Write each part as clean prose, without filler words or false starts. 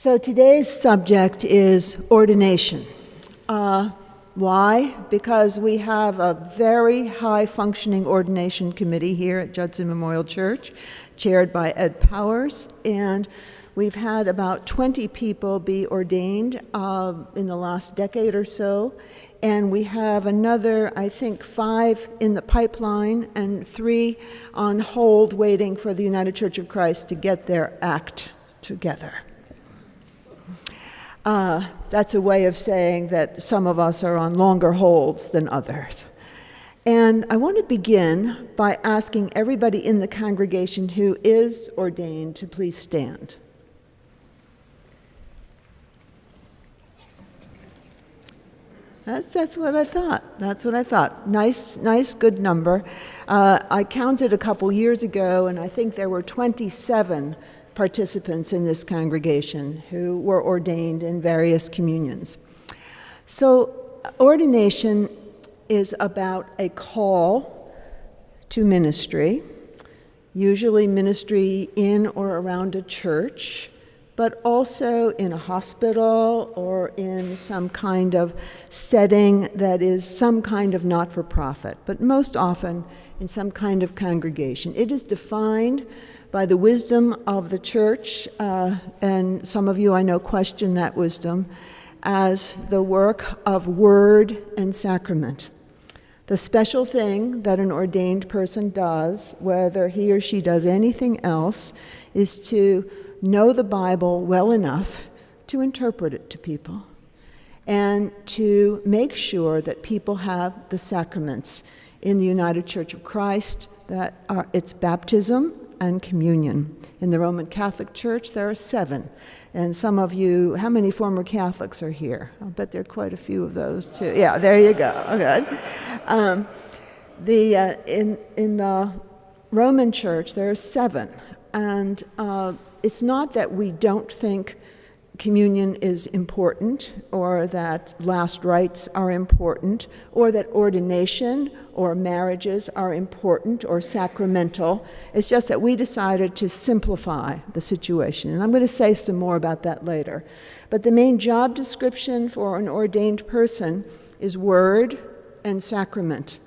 So today's subject is ordination. Why? Because we have a very high-functioning ordination committee here at Judson Memorial Church, chaired by Ed Powers, and we've had about 20 people be ordained in the last decade or so, and we have another, I think, 5 in the pipeline and 3 on hold waiting for the United Church of Christ to get their act together. That's a way of saying that some of us are on longer holds than others. And I want to begin by asking everybody in the congregation who is ordained to please stand. That's what I thought. That's what I thought. Nice, good number. I counted a couple years ago, and I think there were 27 participants in this congregation who were ordained in various communions. So ordination is about a call to ministry, usually ministry in or around a church, but also in a hospital or in some kind of setting that is some kind of not-for-profit, but most often in some kind of congregation. It is defined by the wisdom of the church, and some of you I know question that wisdom, as the work of word and sacrament. The special thing that an ordained person does, whether he or she does anything else, is to know the Bible well enough to interpret it to people and to make sure that people have the sacraments in the United Church of Christ, that are its baptism and communion. In the Roman Catholic Church, there are 7. And some of you, how many former Catholics are here? I'll bet there are quite a few of those, too. Yeah, there you go. Good. In the Roman Church, there are 7. And it's not that we don't think communion is important, or that last rites are important, or that ordination or marriages are important or sacramental. It's just that we decided to simplify the situation. And I'm going to say some more about that later. But the main job description for an ordained person is word and sacrament.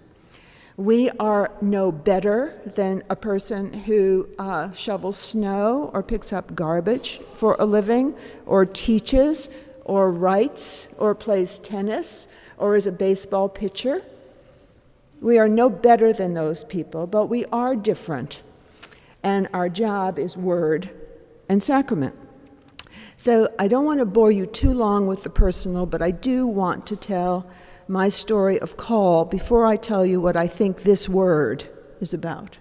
We are no better than a person who shovels snow or picks up garbage for a living, or teaches, or writes, or plays tennis, or is a baseball pitcher. We are no better than those people, but we are different. And our job is word and sacrament. So I don't want to bore you too long with the personal, but I do want to tell my story of call before I tell you what I think this word is about.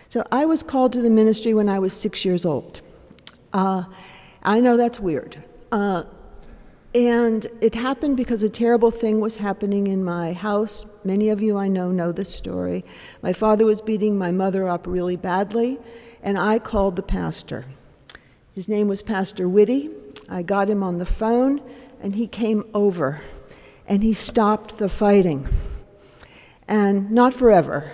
So I was called to the ministry when I was 6 years old. I know that's weird. And it happened because a terrible thing was happening in my house. Many of you I know this story. My father was beating my mother up really badly, and I called the pastor. His name was Pastor Whitty. I got him on the phone, and he came over. And he stopped the fighting. And not forever,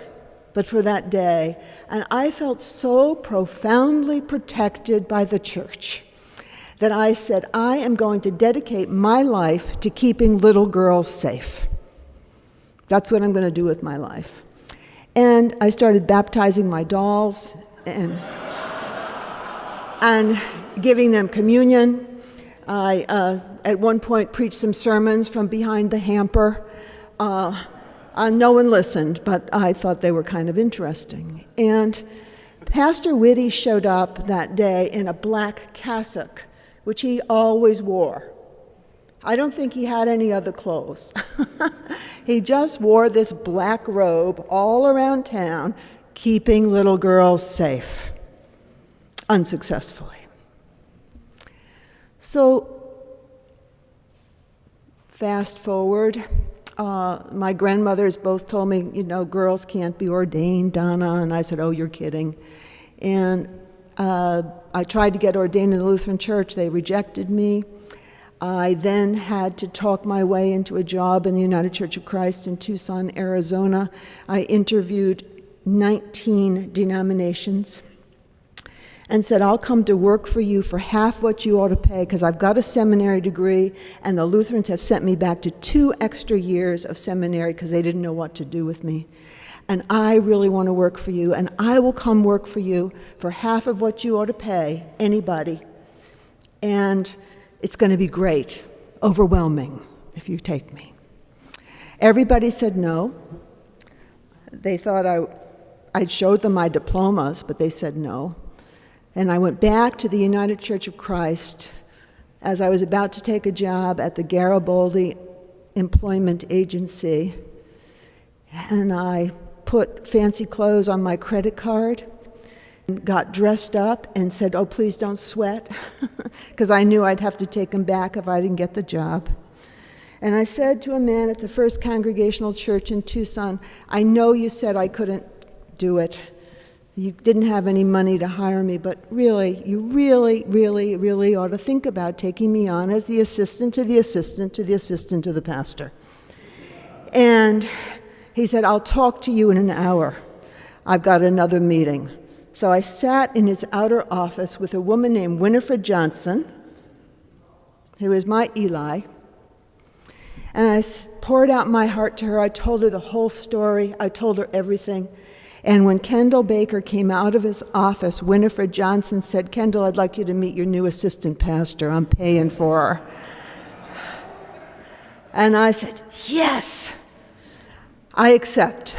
but for that day. And I felt so profoundly protected by the church that I said, I am going to dedicate my life to keeping little girls safe. That's what I'm going to do with my life. And I started baptizing my dolls and giving them communion. I, at one point, preached some sermons from behind the hamper. No one listened, but I thought they were kind of interesting. And Pastor Whitty showed up that day in a black cassock, which he always wore. I don't think he had any other clothes. He just wore this black robe all around town, keeping little girls safe, unsuccessfully. So, fast forward, my grandmothers both told me, girls can't be ordained, Donna, and I said, oh, you're kidding. And I tried to get ordained in the Lutheran Church. They rejected me. I then had to talk my way into a job in the United Church of Christ in Tucson, Arizona. I interviewed 19 denominations. and said, I'll come to work for you for half what you ought to pay, because I've got a seminary degree, and the Lutherans have sent me back to 2 extra years of seminary because they didn't know what to do with me. And I really want to work for you, and I will come work for you for half of what you ought to pay anybody. And it's going to be great, overwhelming, if you take me. Everybody said no. They thought I'd showed them my diplomas, but they said no. And I went back to the United Church of Christ as I was about to take a job at the Garibaldi Employment Agency. And I put fancy clothes on my credit card and got dressed up and said, oh, please don't sweat, because I knew I'd have to take them back if I didn't get the job. And I said to a man at the First Congregational Church in Tucson, I know you said I couldn't do it. You didn't have any money to hire me, but really, you really, really, really ought to think about taking me on as the assistant to the assistant to the assistant to the pastor. And he said, I'll talk to you in an hour. I've got another meeting. So I sat in his outer office with a woman named Winifred Johnson, who is my Eli, and I poured out my heart to her. I told her the whole story. I told her everything. And when Kendall Baker came out of his office, Winifred Johnson said, Kendall, I'd like you to meet your new assistant pastor. I'm paying for her. And I said, yes, I accept.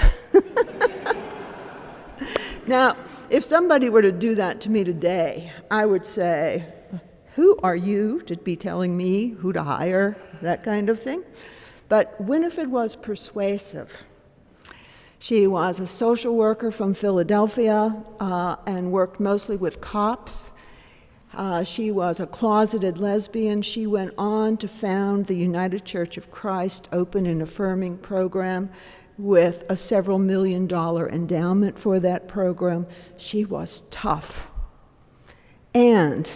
Now, if somebody were to do that to me today, I would say, who are you to be telling me who to hire, that kind of thing? But Winifred was persuasive. She was a social worker from Philadelphia and worked mostly with cops. She was a closeted lesbian. She went on to found the United Church of Christ Open and Affirming program with a several $million endowment for that program. She was tough. And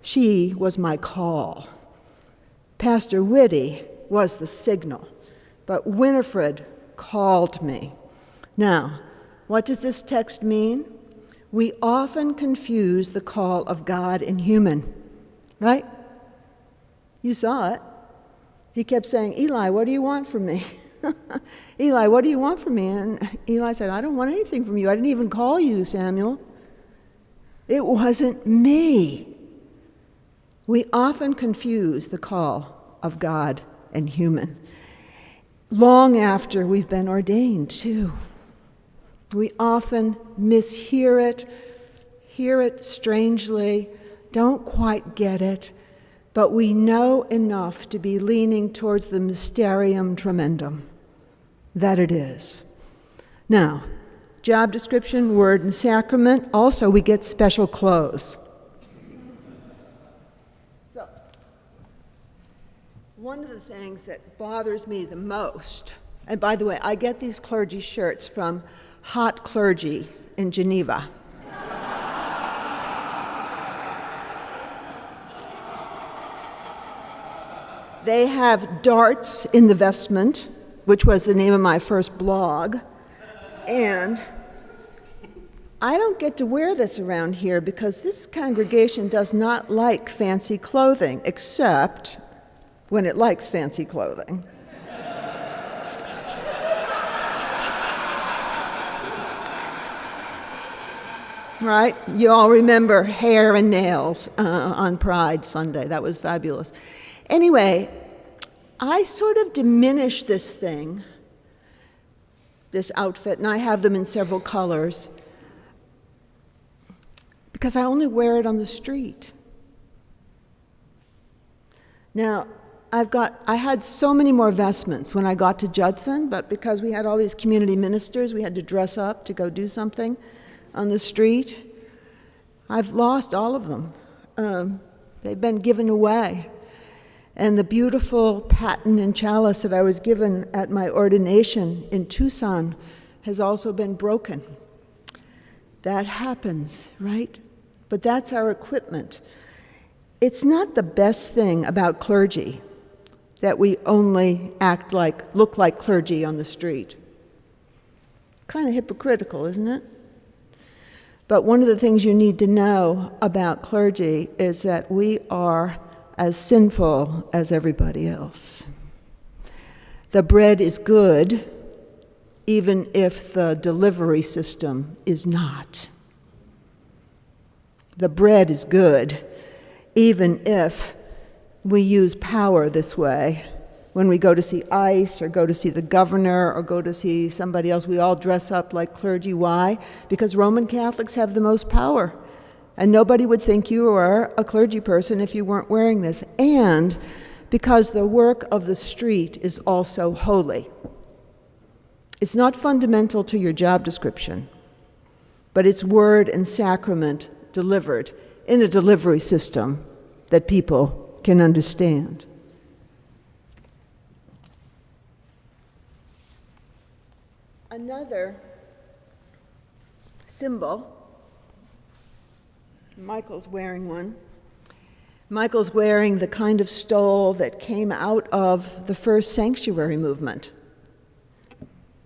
she was my call. Pastor Whitty was the signal, but Winifred called me. Now, what does this text mean? We often confuse the call of God and human, right? You saw it. He kept saying, Eli, what do you want from me? Eli, what do you want from me? And Eli said, I don't want anything from you. I didn't even call you, Samuel. It wasn't me. We often confuse the call of God and human. Long after we've been ordained, too. We often mishear it, hear it strangely, don't quite get it, but we know enough to be leaning towards the mysterium tremendum, that it is. Now, job description, word, and sacrament. Also, we get special clothes. So, one of the things that bothers me the most, and by the way, I get these clergy shirts from Hot Clergy in Geneva. They have darts in the vestment, which was the name of my first blog, and I don't get to wear this around here because this congregation does not like fancy clothing, except when it likes fancy clothing. Right? You all remember hair and nails on Pride Sunday. That was fabulous. Anyway, I sort of diminish this thing, this outfit, and I have them in several colors, because I only wear it on the street. Now, I had so many more vestments when I got to Judson, but because we had all these community ministers, we had to dress up to go do something on the street. I've lost all of them. They've been given away. And the beautiful paten and chalice that I was given at my ordination in Tucson has also been broken. That happens, right? But that's our equipment. It's not the best thing about clergy that we only look like clergy on the street. Kind of hypocritical, isn't it? But one of the things you need to know about clergy is that we are as sinful as everybody else. The bread is good, even if the delivery system is not. The bread is good, even if we use power this way. When we go to see ICE or go to see the governor or go to see somebody else, we all dress up like clergy. Why? Because Roman Catholics have the most power. And nobody would think you were a clergy person if you weren't wearing this. And because the work of the street is also holy. It's not fundamental to your job description, but it's word and sacrament delivered in a delivery system that people can understand. Another symbol, Michael's wearing one. Michael's wearing the kind of stole that came out of the first sanctuary movement.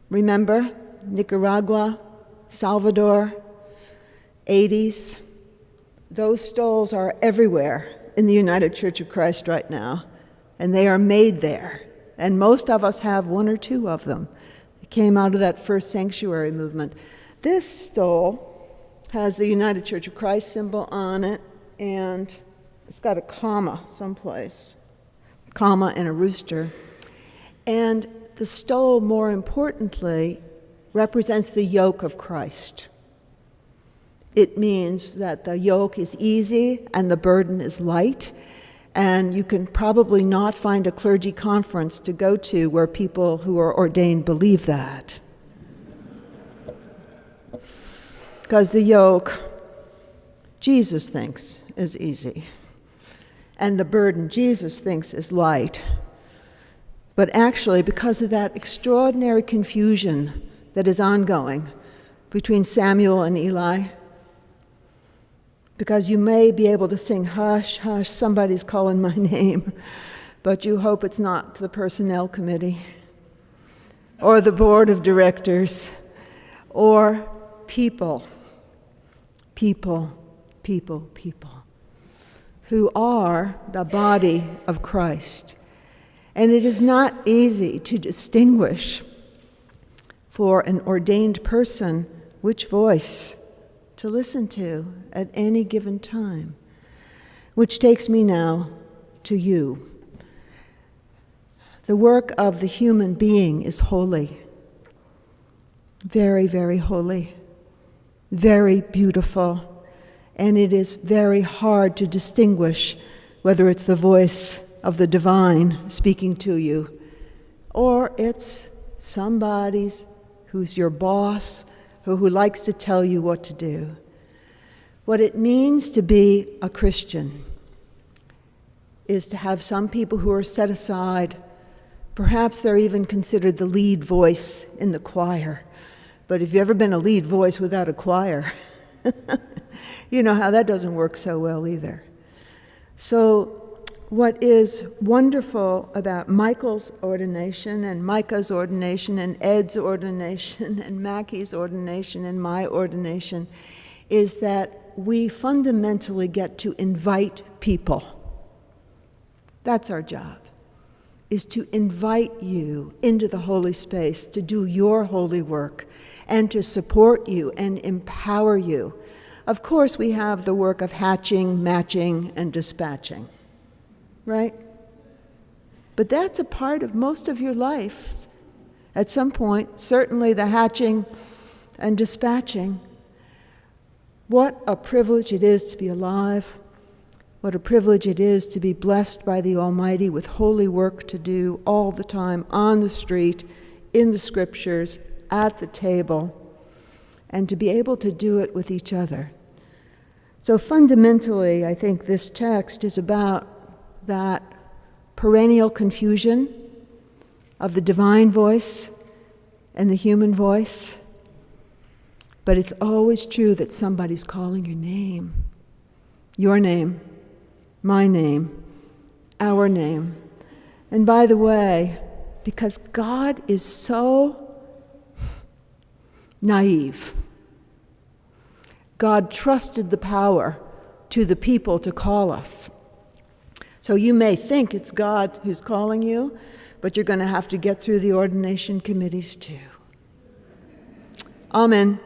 Remember, Nicaragua, Salvador, 80s. Those stoles are everywhere in the United Church of Christ right now, and they are made there. And most of us have one or two of them. It came out of that first sanctuary movement. This stole has the United Church of Christ symbol on it, and it's got a comma someplace, comma and a rooster. And the stole, more importantly, represents the yoke of Christ. It means that the yoke is easy and the burden is light, and you can probably not find a clergy conference to go to where people who are ordained believe that. Because the yoke, Jesus thinks, is easy. And the burden, Jesus thinks, is light. But actually, because of that extraordinary confusion that is ongoing between Samuel and Eli, because you may be able to sing, hush, hush, somebody's calling my name, but you hope it's not the personnel committee or the board of directors or people who are the body of Christ. And it is not easy to distinguish for an ordained person which voice to listen to at any given time. Which takes me now to you. The work of the human being is holy. Very, very holy. Very beautiful. And it is very hard to distinguish whether it's the voice of the divine speaking to you, or it's somebody's who's your boss, who likes to tell you what to do. What it means to be a Christian is to have some people who are set aside. Perhaps they're even considered the lead voice in the choir. But if you've ever been a lead voice without a choir, you know how that doesn't work so well either. So what is wonderful about Michael's ordination and Micah's ordination and Ed's ordination and Mackie's ordination and my ordination is that we fundamentally get to invite people. That's our job, is to invite you into the holy space to do your holy work and to support you and empower you. Of course, we have the work of hatching, matching, and dispatching, right? But that's a part of most of your life. At some point, certainly the hatching and dispatching. What a privilege it is to be alive. What a privilege it is to be blessed by the Almighty with holy work to do all the time, on the street, in the scriptures, at the table, and to be able to do it with each other. So fundamentally, I think this text is about that perennial confusion of the divine voice and the human voice. But it's always true that somebody's calling your name, my name, our name. And by the way, because God is so naive, God trusted the power to the people to call us. So you may think it's God who's calling you, but you're going to have to get through the ordination committees too. Amen.